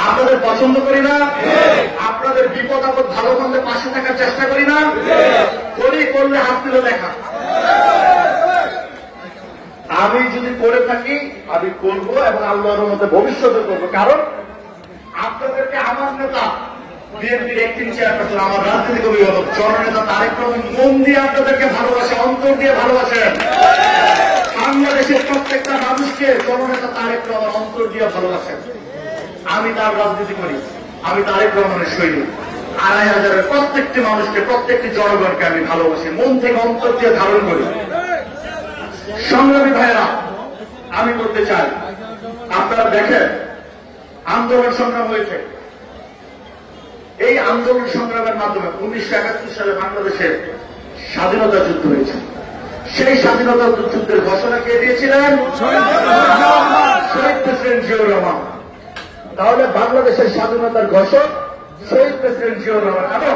আপনাদের পছন্দ করি না, আপনাদের বিপদ আপদ ভালো মন্দে পাশে থাকার চেষ্টা করি না, করলে হাত তুলে দেখা। আমি যদি করে থাকি আমি করবো এবং আল্লাহর মধ্যে ভবিষ্যতে করবো। কারণ আপনাদেরকে আমার নেতা বিএনপির একদিন চেয়ারপারসন, আমার রাজনৈতিক অভিভাবক জননেতা তারেক রহমান মন দিয়ে আপনাদেরকে ভালোবাসে, অন্তর দিয়ে ভালোবাসেন। বাংলাদেশের প্রত্যেকটা মানুষকে জননেতা তারেক রহমান অন্তর দিয়ে ভালোবাসেন। আমি তার রাজনীতি করি, আমি তারেক রহমানের সৈনিক। ২৫০০ প্রত্যেকটি মানুষকে, প্রত্যেকটি জনগণকে আমি ভালোবাসি, মন থেকে অন্তর দিয়ে ধারণ করি। সংগ্রামী ভাইয়েরা, আমি বলতে চাই, আপনারা দেখেন আন্দোলন সংগ্রাম হয়েছে। এই আন্দোলন সংগ্রামের মাধ্যমে ১৯৭১ সালে বাংলাদেশের স্বাধীনতা যুদ্ধ হয়েছে। সেই স্বাধীনতা যুদ্ধের ঘোষণা কে দিয়েছিলেন? শহীদ প্রেসিডেন্ট জিয়াউর রহমান। তাহলে বাংলাদেশের স্বাধীনতার ঘোষক শহীদ প্রেসিডেন্ট জিয়াউর রহমান, এবং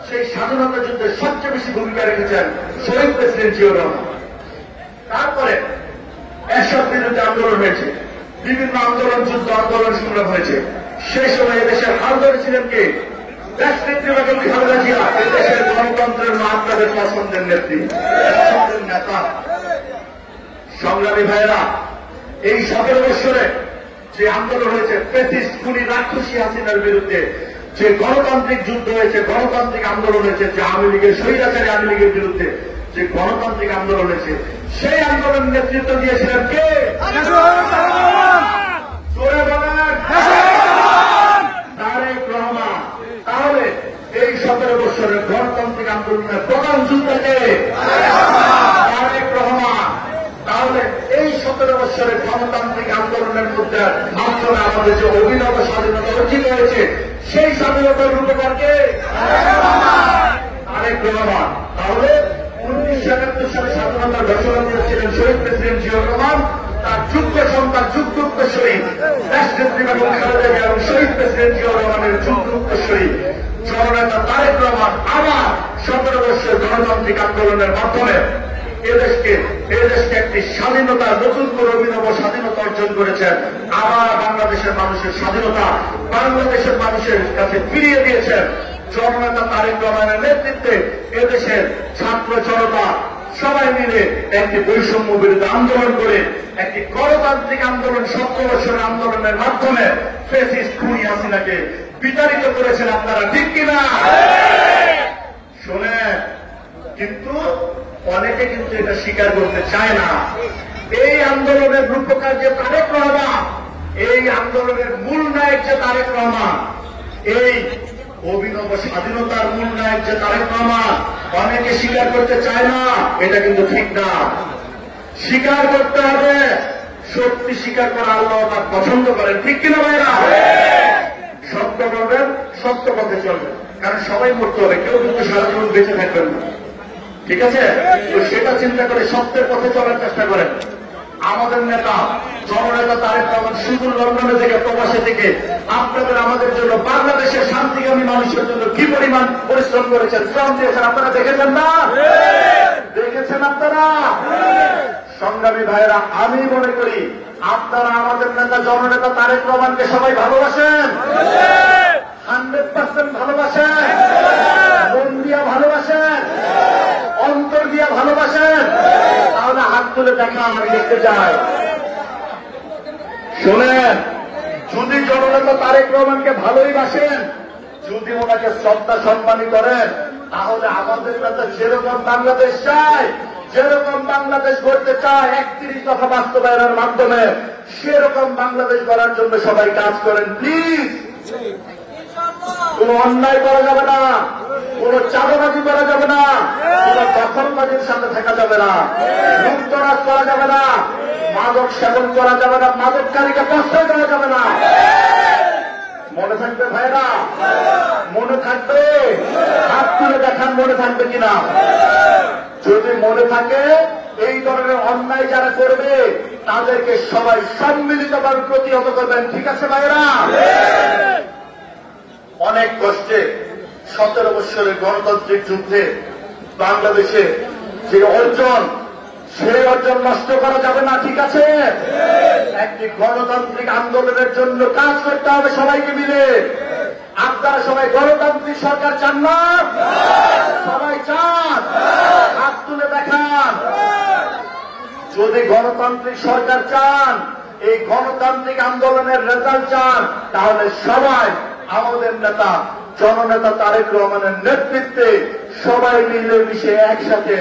সেই স্বাধীনতা যুদ্ধের সবচেয়ে বেশি ভূমিকা রেখেছেন শহীদ প্রেসিডেন্ট জিয়াউর রহমান। তারপরে এরশাদ বিরুদ্ধে আন্দোলন হয়েছে, বিভিন্ন আন্দোলন, যুদ্ধ আন্দোলন সংগ্রাম হয়েছে। সেই সময় এদেশের হাল ধরেছিলেন কে? দেশনেত্রী বেগম খালেদা জিয়া, এদেশের গণতন্ত্রের মা, আপনাদের পছন্দের নেত্রী, পছন্দের নেতা। সংগ্রামী ভাইয়েরা, এই ১৭ বছরে যে আন্দোলন হয়েছে, ফ্যাসিস্ট খুনি রাক্ষসী হাসিনার বিরুদ্ধে যে গণতান্ত্রিক যুদ্ধ হয়েছে, গণতান্ত্রিক আন্দোলন হয়েছে, যে আওয়ামী লীগের স্বৈরাচারী আওয়ামী লীগের বিরুদ্ধে যে গণতান্ত্রিক আন্দোলন হয়েছে, সেই আন্দোলনের নেতৃত্ব দিয়েছিলেন কে? জোরে বলেন, তারেক রহমান। তাহলে এই ১৭ বছরের গণতান্ত্রিক আন্দোলনের প্রধান যোদ্ধাকে তারেক রহমান। তাহলে এই ১৭ বছরের গণতান্ত্রিক আন্দোলনের মধ্যে মাধ্যমে আমাদের যে অভিনব স্বাধীনতা অর্জিত হয়েছে, সেই স্বাধীনতার রূপকারকে তারেক রহমান। তাহলে ১৯৭১ সালে স্বাধীনতার ঘোষণা দিয়েছিলেন শহীদ প্রেসিডেন্ট জিয়াউর রহমান, তার যোগ্য সন্তান, যোগ্য উত্তরসূরি দেশনেত্রী বেগম খালেদা জিয়া এবং শহীদ প্রেসিডেন্ট জিয়াউর রহমানের যোগ্য উত্তরসূরি জননেতা তারেক রহমান আবার ১৭ বছরের গণতান্ত্রিক আন্দোলনের মাধ্যমে এদেশকে একটি স্বাধীনতা, নতুন করে অভিনব স্বাধীনতা অর্জন করেছেন। আবার বাংলাদেশের মানুষের স্বাধীনতা বাংলাদেশের মানুষের কাছে ফিরিয়ে দিয়েছেন জননেতা তারেক রহমানের নেতৃত্বে। এদেশের ছাত্র জনতা সবাই মিলে একটি বৈষম্য বিরোধী আন্দোলন করে একটি গণতান্ত্রিক আন্দোলন, ১৭ বছরের আন্দোলনের মাধ্যমে ফ্যাসিস্ট খুনি হাসিনাকে বিতাড়িত করেছেন। আপনারা ঠিক কিনা? শোনেন, কিন্তু অনেকে কিন্তু এটা স্বীকার করতে চায় না। এই আন্দোলনের রূপকার যে তারেক রহমান, এই আন্দোলনের মূল নায়ক যে তারেক রহমান, এই অভিনব স্বাধীনতার মূল নায়ক যে তারেক রহমান, অনেকে স্বীকার করতে চায় না। এটা কিন্তু ঠিক না, স্বীকার করতে হবে। সত্যি স্বীকার করা আল্লাহ তার পছন্দ করেন, ঠিক কিনা ভাইরা? সত্য করবেন, সত্য পথে চলবেন, কারণ সবাই মরতে হবে, কেউ কিন্তু সারা জীবন বেঁচে থাকবেন না, ঠিক আছে? তো সেটা চিন্তা করে সত্যের পথে চলার চেষ্টা করেন। আমাদের নেতা জননেতা তারেক রহমান শুধু লন্ডনে থেকে, প্রবাসে থেকে আপনাদের আমাদের জন্য, বাংলাদেশের শান্তিকামী মানুষের জন্য কি পরিমাণ পরিশ্রম করেছেন, শ্রম দিয়েছেন, আপনারা দেখেছেন না? দেখেছেন আপনারা? সংগ্রামী ভাইয়েরা, আমি মনে করি আপনারা আমাদের নেতা জননেতা তারেক রহমানকে সবাই ভালোবাসেন, 100% ভালোবাসেন, মন দিয়া ভালোবাসেন, অন্তর দিয়া ভালোবাসেন। তাহলে হাত তুলে দেখা, আমি দেখতে চাই। শোনেন, যদি জননেতা তারেক রহমানকে ভালোই বাসেন, যদি ওনাকে শ্রদ্ধা সম্মানী করেন, তাহলে আমাদের নেতা যেরকম বাংলাদেশ চায়, যেরকম বাংলাদেশ গড়তে চায় ৩১ দফা বাস্তবায়নের মাধ্যমে, সেরকম বাংলাদেশ গড়ার জন্য সবাই কাজ করেন প্লিজ। কোন অন্যায় করা যাবে না, কোন চাঁদাবাজি করা যাবে না, কোন দখলবাজির সাথে থাকা যাবে না, লুটতরাজ করা যাবে না, মাদক সেবন করা যাবে না, মাদককারীকে প্রশ্রয় দেওয়া যাবে না। মনে থাকবে ভাইরা? মনে থাকবে? হাত তুলে দেখান মনে থাকবে কিনা। যদি মনে থাকে, এই ধরনের অন্যায় যারা করবে তাদেরকে সবাই সম্মিলিতভাবে প্রতিহত করবেন, ঠিক আছে ভাইরা? অনেক কষ্টে ১৭ বছরের গণতান্ত্রিক যুদ্ধে বাংলাদেশে যে অর্জন, সেই অর্জন নষ্ট করা যাবে না, ঠিক আছে? একটি গণতান্ত্রিক আন্দোলনের জন্য কাজ করতে হবে সবাইকে মিলে। আপনারা সবাই গণতান্ত্রিক সরকার চান না? সবাই চান? হাত তুলে দেখান। যদি গণতান্ত্রিক সরকার চান, এই গণতান্ত্রিক আন্দোলনের রেজাল্ট চান, তাহলে সবাই আমাদের নেতা জননেতা তারেক রহমানের নেতৃত্বে সবাই মিলে মিশে একসাথে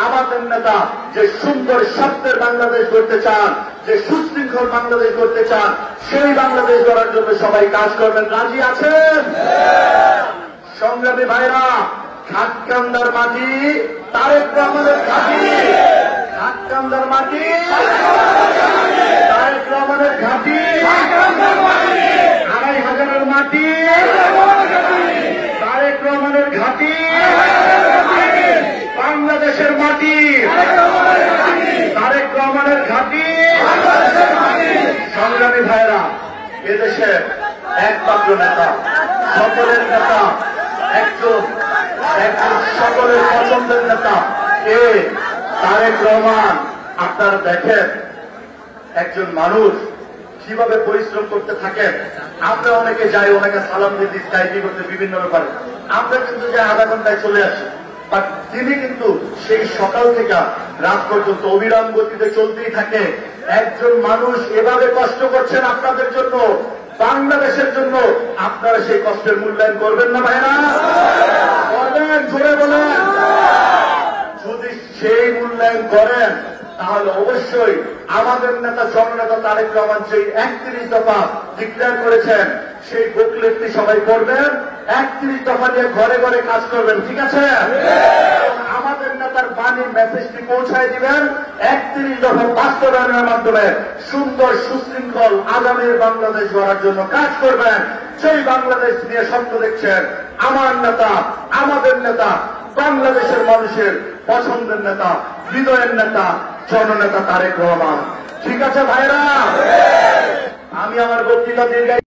আমাদের নেতা যে সুন্দর শব্দের বাংলাদেশ গড়তে চান, যে সুশৃঙ্খল বাংলাদেশ গড়তে চান, সেই বাংলাদেশ গড়ার জন্য সবাই কাজ করবেন। রাজি আছেন? সংগ্রামী ভাইরা, খাটকান্দার মাটি তারেক রহমানের ঘাঁটি, খাটকান্দার মাটি তারেক রহমানের ঘাঁটি, 2500-এর মাটি তারেক রহমানের ঘাঁটি, বাংলাদেশের মাটি তারেক রহমানের ঘাঁটি। সংগ্রামী ভাইরা, এদেশের একমাত্র নেতা, সকলের নেতা, একজন সকলের পছন্দের নেতা কে? তারেক রহমান। আপনারা দেখেন একজন মানুষ কিভাবে পরিশ্রম করতে থাকেন। আমরা অনেকে যাই, অনেকে সালাম দিতে স্কাইপি করতে বিভিন্ন ব্যাপারে, আমরা কিন্তু যাই আধা ঘন্টায় চলে আসি। বাট তিনি কিন্তু সেই সকাল থেকে রাত পর্যন্ত অবিরাম গতিতে চলতেই থাকে। একজন মানুষ এভাবে কষ্ট করছেন আপনাদের জন্য, বাংলাদেশের জন্য। আপনারা সেই কষ্টের মূল্যায়ন করবেন না ভাইরা? করবেন? জোরে বলেন। যদি সেই মূল্যায়ন করেন, তাহলে অবশ্যই আমাদের নেতা জননেতা তারেক রহমান সেই 31 দফা ডিক্লেয়ার করেছেন, সেই বুকলেটটি সবাই পড়বেন, 31 দফা নিয়ে ঘরে ঘরে কাজ করবেন, ঠিক আছে? আমাদের নেতার বাণীর মেসেজটি পৌঁছায় দিবেন, 31 দফা বাস্তবায়নের মাধ্যমে সুন্দর সুশৃঙ্খল আগামীর বাংলাদেশ গড়ার জন্য কাজ করবেন। সেই বাংলাদেশ নিয়ে স্বপ্ন দেখছেন আমার নেতা, আমাদের নেতা, বাংলাদেশের মানুষের পছন্দের নেতা, হৃদয়ের নেতা, জননেতা তারেক রহমান। ঠিক আছে ভাইরা, আমি আমার বক্তৃতা দীর্ঘায়িত